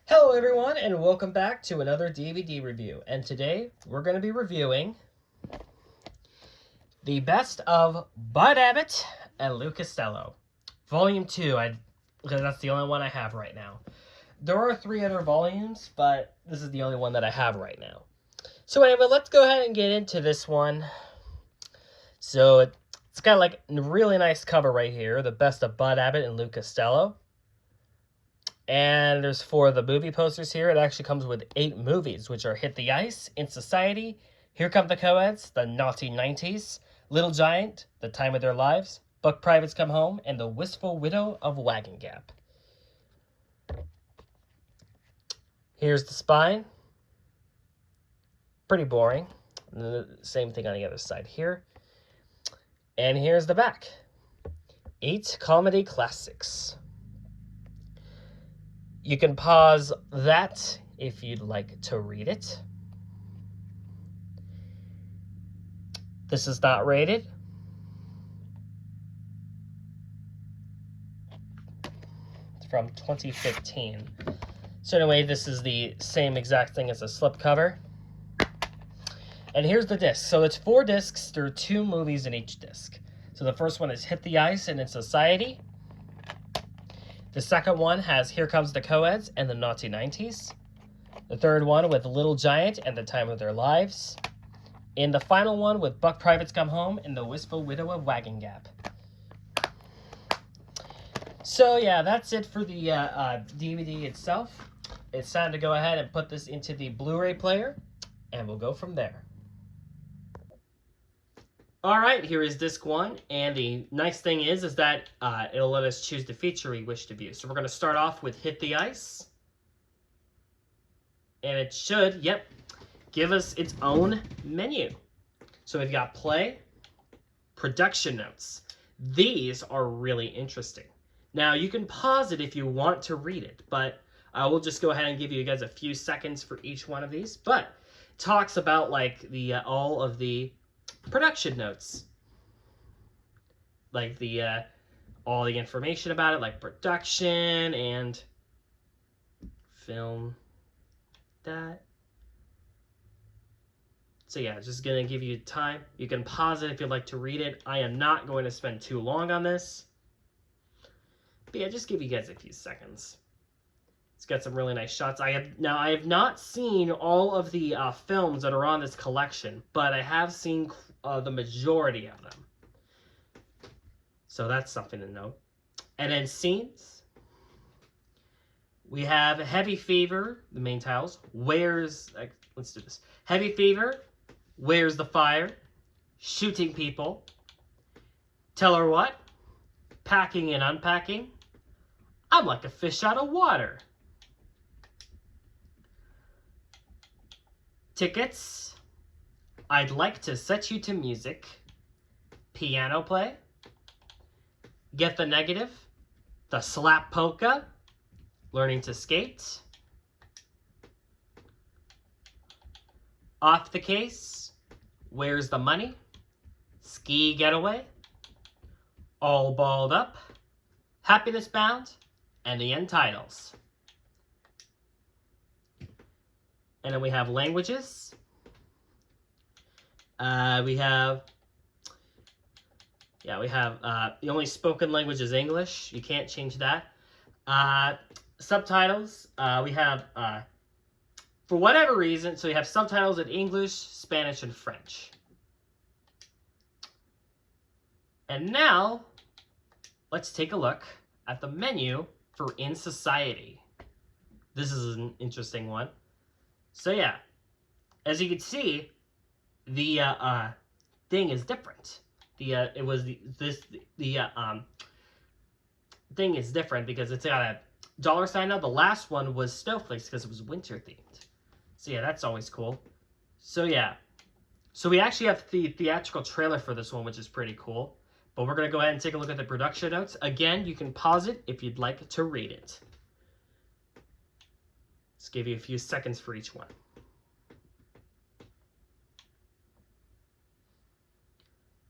Hello everyone and welcome back to another DVD review. And today we're going to be reviewing the best of Bud Abbott and Lou Costello. Volume 2, because that's the only one I have right now. There are 3 other volumes, but this is the only one that I have right now. So anyway, let's go ahead and get into this one. So it's got like a really nice cover right here, the best of Bud Abbott and Lou Costello. And there's 4 of the movie posters here. It actually comes with 8 movies, which are Hit the Ice, In Society, Here Come the Coeds, The Naughty 90s, Little Giant, The Time of Their Lives, Buck Privates Come Home, and The Wistful Widow of Wagon Gap. Here's the spine. Pretty boring. Same thing on the other side here. And here's the back. 8 comedy classics. You can pause that if you'd like to read it. This is not rated. It's from 2015. So anyway, this is the same exact thing as a slipcover. And here's the disc. So it's 4 discs. There are 2 movies in each disc. So the first one is Hit the Ice and In Society. The second one has Here Comes the Coeds and The Naughty 90s. The third one with Little Giant and The Time of Their Lives. And the final one with Buck Privates Come Home and The Wistful Widow of Wagon Gap. So yeah, that's it for the DVD itself. It's time to go ahead and put this into the Blu-ray player, and we'll go from there. Alright, here is disc 1, and the nice thing is that it'll let us choose the feature we wish to view. So we're going to start off with Hit the Ice. And it should, give us its own menu. So we've got play, production notes. These are really interesting. Now, you can pause it if you want to read it, but I will just go ahead and give you guys a few seconds for each one of these. But it talks about like the all of the production notes, like the all the information about it, like production and film that. So yeah, just gonna give you time. You can pause it if you'd like to read it. I am not going to spend too long on this, but yeah, just give you guys a few seconds. It's got some really nice shots. I have not seen all of the films that are on this collection, but I have seen the majority of them. So that's something to note. And then scenes. We have Heavy Fever, the main titles. Let's do this. Heavy Fever, Where's the Fire? Shooting People. Tell Her What? Packing and Unpacking. I'm Like a Fish Out of Water. Tickets. I'd Like to Set You to Music. Piano Play. Get the Negative. The Slap Polka. Learning to Skate. Off the Case. Where's the Money? Ski Getaway. All Balled Up. Happiness Bound. And the end titles. And then we have languages. We have the only spoken language is English. You can't change that. Subtitles. We have, for whatever reason, so we have subtitles in English, Spanish, and French. And now, let's take a look at the menu for In Society. This is an interesting one. So yeah, as you can see, the thing is different. The thing is different because it's got a $sign now. The last one was snowflakes because it was winter themed. So yeah, that's always cool. So yeah, so we actually have the theatrical trailer for this one, which is pretty cool. But we're gonna go ahead and take a look at the production notes. Again, you can pause it if you'd like to read it. Let's give you a few seconds for each one.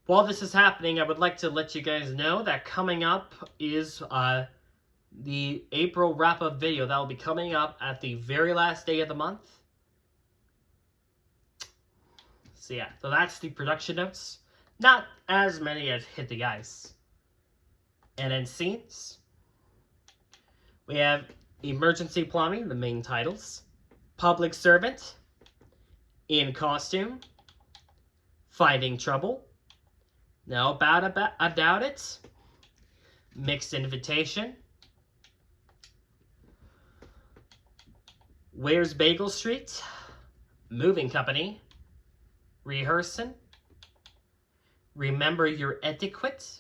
While this is happening, I would like to let you guys know that coming up is the April wrap-up video that will be coming up at the very last day of the month. So yeah, so that's the production notes. Not as many as Hit the Ice. And then scenes. We have Emergency Plumbing, the main titles. Public Servant. In Costume. Finding Trouble. Now About It. Mixed Invitation. Where's Bagel Street? Moving Company. Rehearsing. Remember Your Etiquette.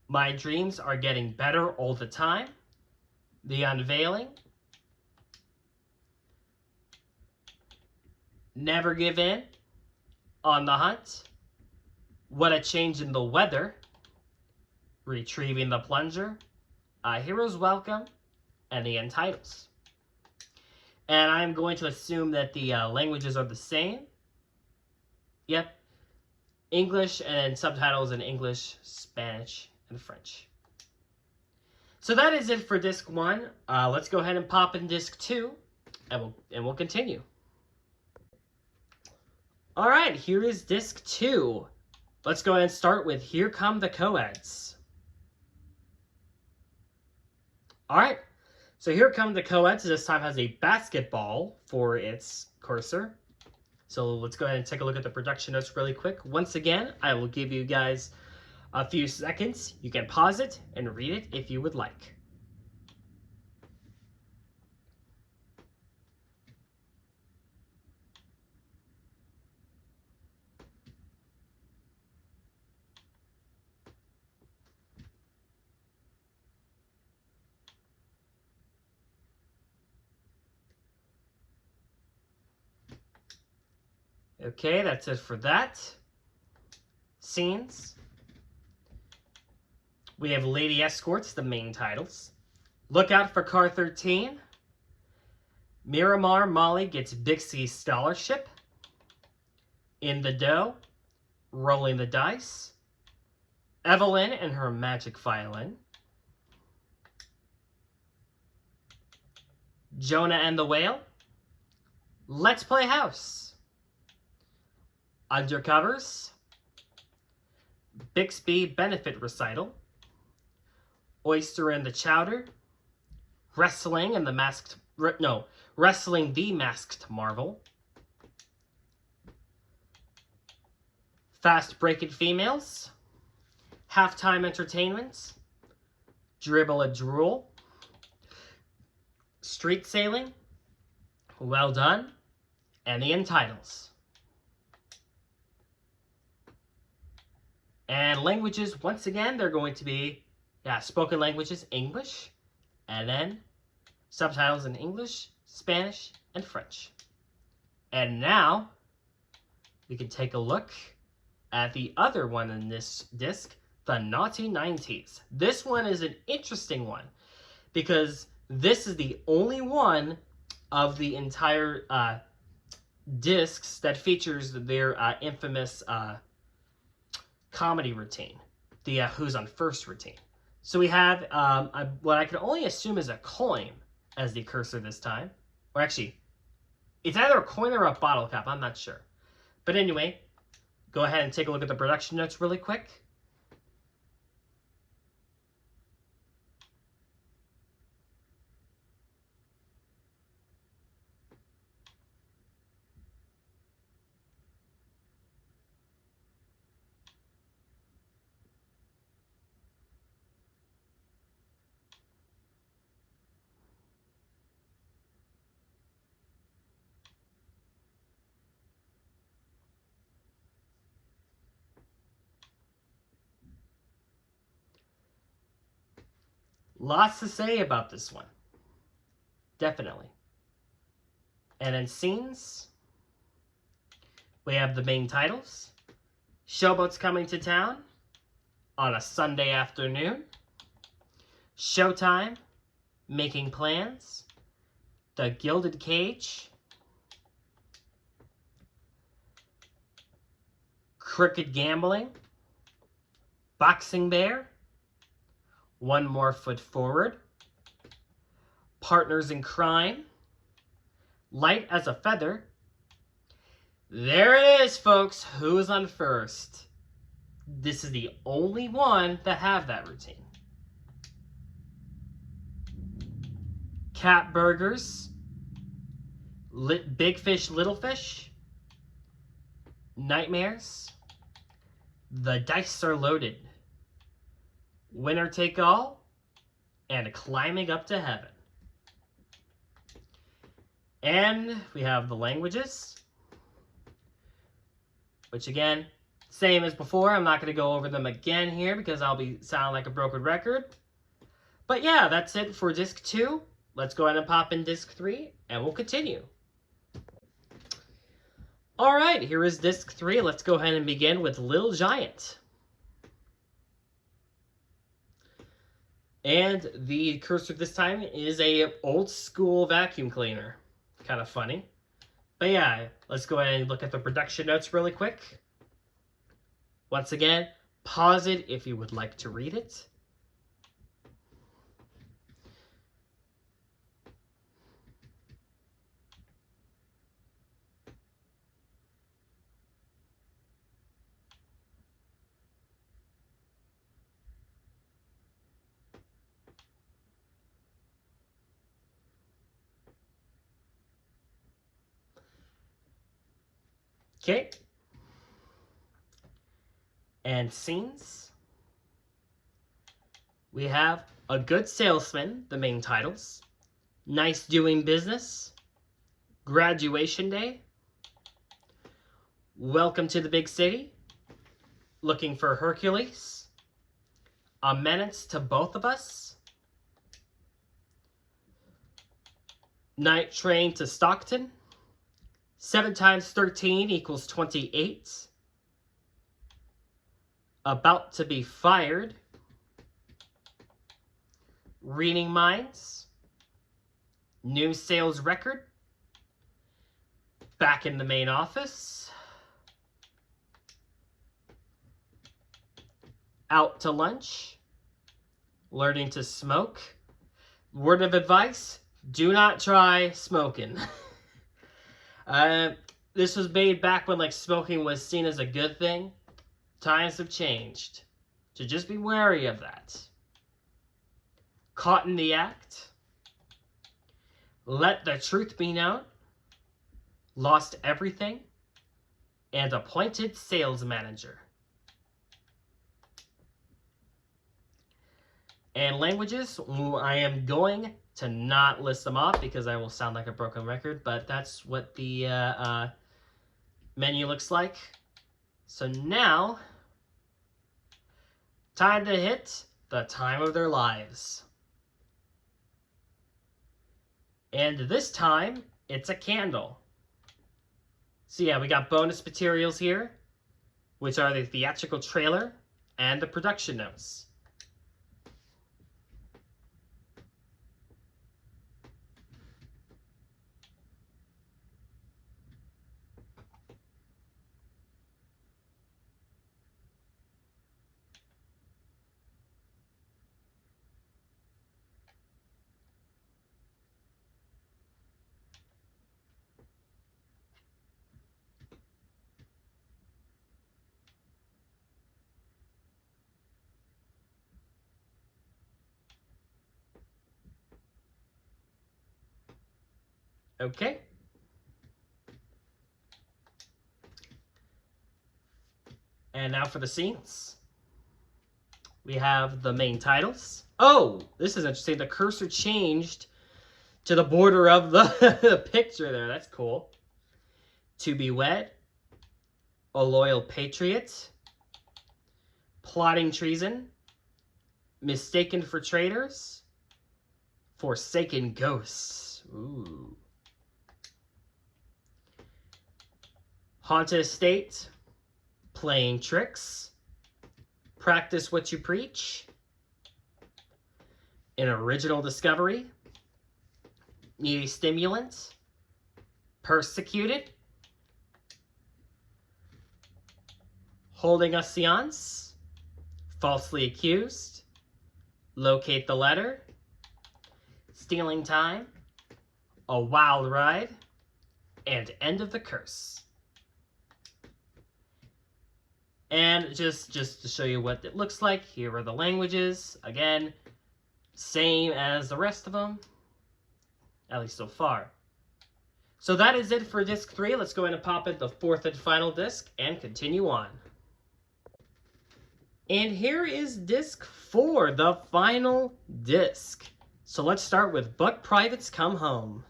My Dreams Are Getting Better All the Time. The Unveiling. Never Give In. On the Hunt. What a Change in the Weather. Retrieving the Plunger. A Hero's Welcome. And the end titles. And I'm going to assume that the languages are the same. Yep. English and subtitles in English, Spanish, and French. So that is it for disc 1. Let's go ahead and pop in disc 2, and we'll continue. All right, here is disc 2. Let's go ahead and start with Here Come the Coeds. All right, so Here Come the Coeds this time has a basketball for its cursor. So let's go ahead and take a look at the production notes really quick. Once again, I will give you guys a few seconds. You can pause it and read it if you would like. Okay, that's it for that. Scenes. We have Lady Escorts, the main titles. Look Out for Car 13. Miramar Molly gets Bixie's scholarship. In the Dough. Rolling the Dice. Evelyn and her magic violin. Jonah and the Whale. Let's Play House. Undercovers. Bixby Benefit Recital. Oyster and the Chowder. Wrestling the Masked Marvel. Fast Breaking Females. Halftime Entertainment. Dribble a Drool. Street Sailing. Well Done. And the end titles. And languages, once again, they're going to be, spoken languages, English, and then subtitles in English, Spanish, and French. And now, we can take a look at the other one in this disc, the Naughty 90s. This one is an interesting one, because this is the only one of the entire discs that features their infamous comedy routine, the Who's on First routine. So we have what I can only assume is a coin as the cursor this time. Or actually, it's either a coin or a bottle cap, I'm not sure. But anyway, go ahead and take a look at the production notes really quick. Lots to say about this one. Definitely. And in scenes, we have the main titles. Showboat's Coming to Town on a Sunday afternoon. Showtime, Making Plans. The Gilded Cage. Crooked Gambling. Boxing Bear. One More Foot Forward. Partners in Crime, Light as a Feather. There it is, folks. Who's on first? This is the only one that have that routine. Cat Burgers, Big Fish, Little Fish, Nightmares, The Dice Are Loaded, Winner Take All, and Climbing Up to Heaven. And we have the languages, which again, same as before. I'm not going to go over them again here because I'll be sound like a broken record. But yeah, that's it for disc 2. Let's go ahead and pop in disc 3 and we'll continue. All right, here is disc 3. Let's go ahead and begin with Little Giant. And the cursor this time is a old school vacuum cleaner. Kind of funny. But yeah, let's go ahead and look at the production notes really quick. Once again, pause it if you would like to read it. Okay. And scenes. We have A Good Salesman, the main titles. Nice Doing Business. Graduation Day. Welcome to the Big City. Looking for Hercules. A Menace to Both of Us. Night Train to Stockton. 7 times 13 equals 28. About to Be Fired. Reading Minds. New Sales Record. Back in the Main Office. Out to Lunch. Learning to Smoke. Word of advice, do not try smoking. This was made back when like smoking was seen as a good thing. Times have changed. So just be wary of that. Caught in the Act. Let the Truth Be Known. Lost Everything. And Appointed Sales Manager. And languages, I am going to not list them off because I will sound like a broken record, but that's what the menu looks like. So now, time to hit the time of their lives. And this time, it's a candle. So yeah, we got bonus materials here, which are the theatrical trailer and the production notes. Okay. And now for the scenes. We have the main titles. Oh, this is interesting. The cursor changed to the border of the picture there. That's cool. To Be Wed. A Loyal Patriot. Plotting Treason. Mistaken for Traitors. Forsaken Ghosts. Ooh. Haunted Estate, Playing Tricks, Practice What You Preach, An Original Discovery, Need a Stimulant, Persecuted, Holding a Seance, Falsely Accused, Locate the Letter, Stealing Time, A Wild Ride, and End of the Curse. And just to show you what it looks like, here are the languages. Again, same as the rest of them, at least so far. So that is it for disc 3. Let's go ahead and pop in the 4th and final disc and continue on. And here is disc 4, the final disc. So let's start with Buck Privates Come Home.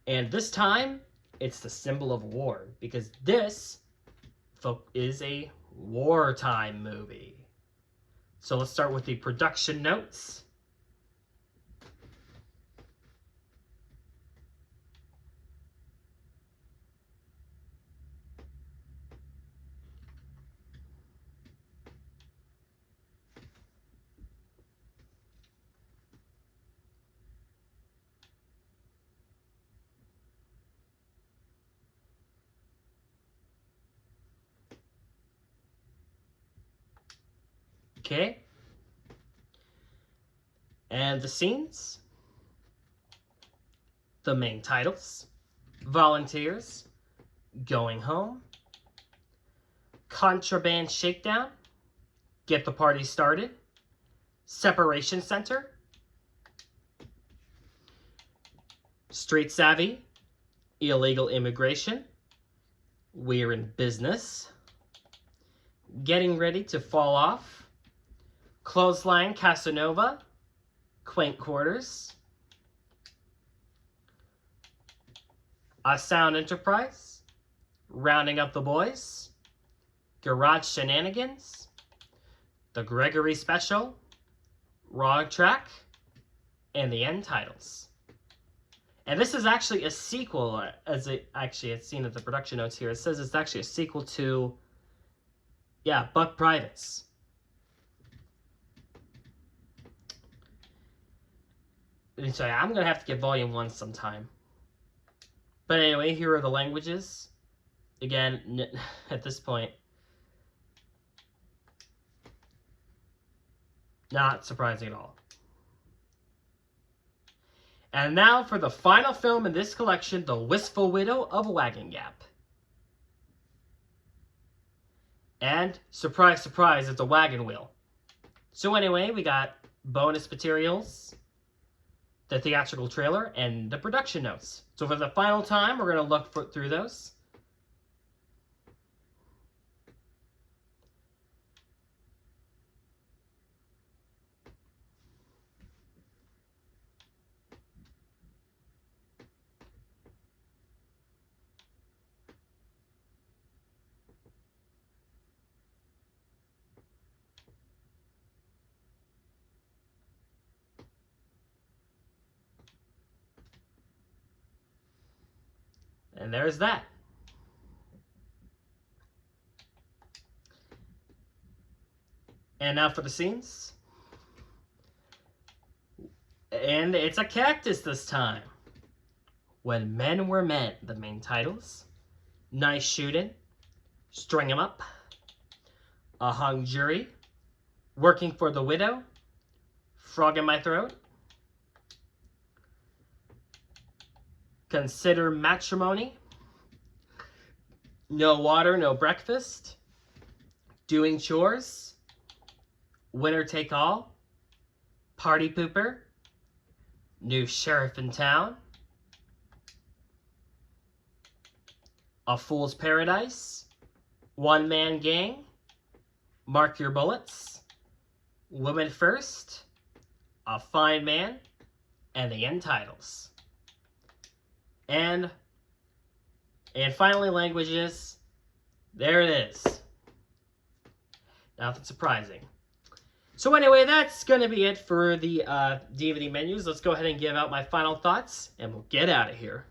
And this time, it's the symbol of war, because this is a wartime movie. So let's start with the production notes. Okay. And the scenes. The main titles. Volunteers. Going Home. Contraband Shakedown. Get the Party Started. Separation Center. Street Savvy. Illegal Immigration. We're in Business. Getting Ready to Fall Off. Clothesline Casanova. Quaint Quarters. A Sound Enterprise. Rounding Up the Boys. Garage Shenanigans. The Gregory Special. Raw Track. And the end titles. And this is actually a sequel, as it's seen at the production notes here. It says it's actually a sequel to, yeah, Buck Privates. So yeah, I'm going to have to get volume 1 sometime. But anyway, here are the languages. Again, at this point, not surprising at all. And now for the final film in this collection, The Wistful Widow of Wagon Gap. And, surprise, surprise, it's a wagon wheel. So anyway, we got bonus materials, the theatrical trailer, and the production notes. So for the final time, we're going to look through those. And there's that. And now for the scenes. And it's a cactus this time. When Men Were Men, the main titles. Nice Shooting. String 'em Up. A Hung Jury. Working for the Widow. Frog in My Throat. Consider Matrimony. No Water, No Breakfast. Doing Chores. Winner Take All. Party Pooper. New Sheriff in Town. A Fool's Paradise. One Man Gang. Mark Your Bullets. Women First. A Fine Man. And the end titles. And finally, languages. There it is. Nothing surprising. So anyway, that's going to be it for the DVD menus. Let's go ahead and give out my final thoughts, and we'll get out of here.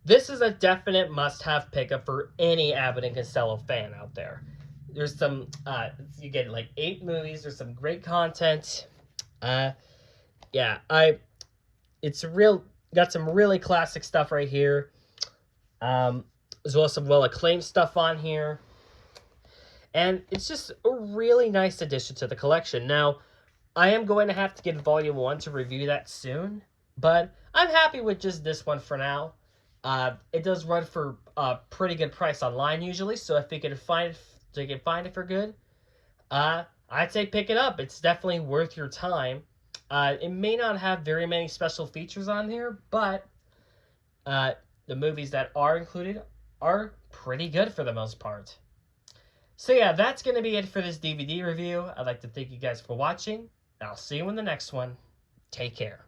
This is a definite must-have pickup for any Abbott and Costello fan out there. There's some, you get like 8 movies. There's some great content. Got some really classic stuff right here. As well as some well-acclaimed stuff on here. And it's just a really nice addition to the collection. Now, I am going to have to get Volume 1 to review that soon, but I'm happy with just this one for now. It does run for a pretty good price online usually, so if you can find it for good, I'd say pick it up. It's definitely worth your time. It may not have very many special features on here, but the movies that are included are pretty good for the most part. So yeah, that's going to be it for this DVD review. I'd like to thank you guys for watching. I'll see you in the next one. Take care.